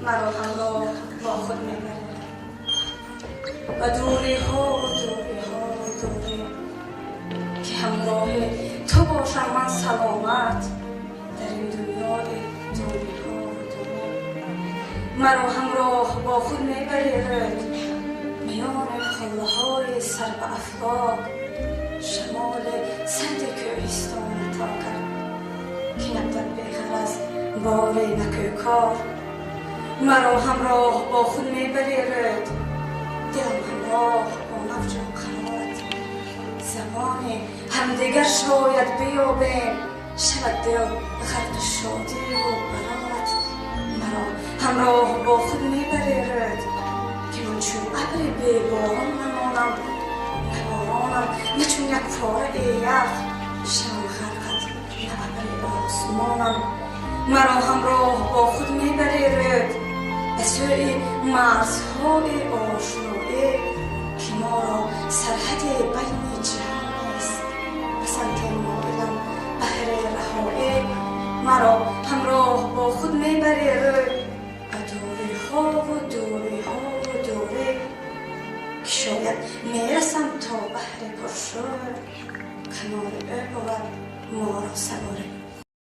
مرا همراه با خود میبره و دوری ها دوری که همراه تو باشم من سلامت در این دنیای دوری ها مرا همراه با خود میبرد میان خله های سر به افلاک شمال سرد کوهستان تاکر که نبدد بغرض بار نکوکار مرا همراه با خود میبرد دلم همراه با موج و قنات زمان همدیگر شاید بیابیم شود دل غرق شادی و برات مرا همراه با خود میبرد که من چون ابر بی باران نمانم نبارانم نه چون یک پاره یخ شم غرقت نه ابر آسمانم مرا همراه با خود میبرد به سوی مرزهای آشنایی که ما را سرحد بین جهان است به سمت مایلم بحر رهایی مرا همراه با خود میبرد و دوری ها و دوری که شاید میرسم تا بحر پرشور کنار او بود ما را سواری